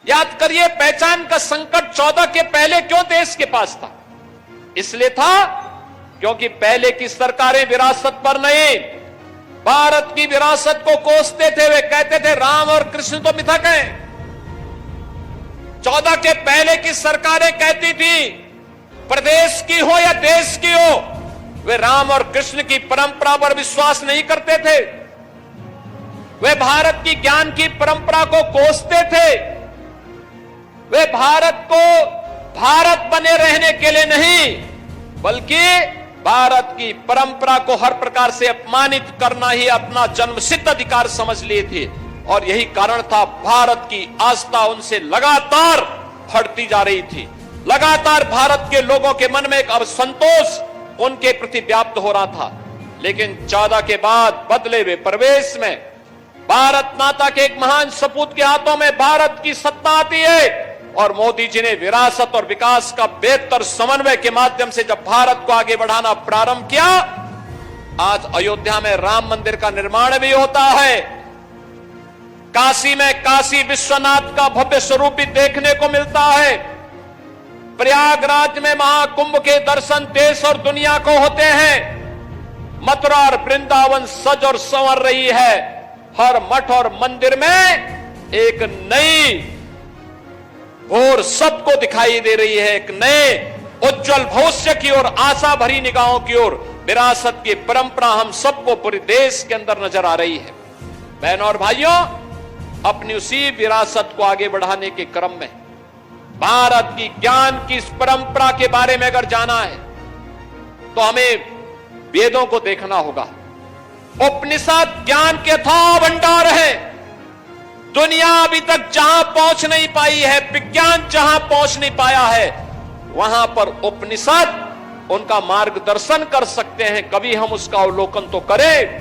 याद करिए, पहचान का संकट 14 के पहले क्यों देश के पास था? इसलिए था क्योंकि पहले की सरकारें विरासत पर नहीं, भारत की विरासत को कोसते थे। वे कहते थे राम और कृष्ण तो मिथक हैं। 14 के पहले की सरकारें कहती थी, प्रदेश की हो या देश की हो, वे राम और कृष्ण की परंपरा पर विश्वास नहीं करते थे। वे भारत की ज्ञान की परंपरा को कोसते थे। वे भारत को भारत बने रहने के लिए नहीं, बल्कि भारत की परंपरा को हर प्रकार से अपमानित करना ही अपना जन्मसिद्ध अधिकार समझ लिए थे। और यही कारण था भारत की आस्था उनसे लगातार हटती जा रही थी। लगातार भारत के लोगों के मन में एक असंतोष उनके प्रति व्याप्त हो रहा था। लेकिन 14 के बाद बदले हुए परिवेश में भारत माता के एक महान सपूत के हाथों में भारत की सत्ता आती है और मोदी जी ने विरासत और विकास का बेहतर समन्वय के माध्यम से जब भारत को आगे बढ़ाना प्रारंभ किया, आज अयोध्या में राम मंदिर का निर्माण भी होता है। काशी में काशी विश्वनाथ का भव्य स्वरूप भी देखने को मिलता है। प्रयागराज में महाकुंभ के दर्शन देश और दुनिया को होते हैं। मथुरा और वृंदावन सज और संवर रही है। हर मठ और मंदिर में एक नई भोर सबको दिखाई दे रही है, एक नए उज्जवल भविष्य की ओर, आशा भरी निगाहों की ओर। विरासत की परंपरा हम सबको पूरे देश के अंदर नजर आ रही है। बहनों और भाइयों, अपनी उसी विरासत को आगे बढ़ाने के क्रम में भारत की ज्ञान की इस परंपरा के बारे में अगर जाना है तो हमें वेदों को देखना होगा। उपनिषद ज्ञान के अथाह भंडार है। दुनिया अभी तक जहां पहुंच नहीं पाई है, विज्ञान जहां पहुंच नहीं पाया है, वहां पर उपनिषद उनका मार्गदर्शन कर सकते हैं। कभी हम उसका अवलोकन तो करें।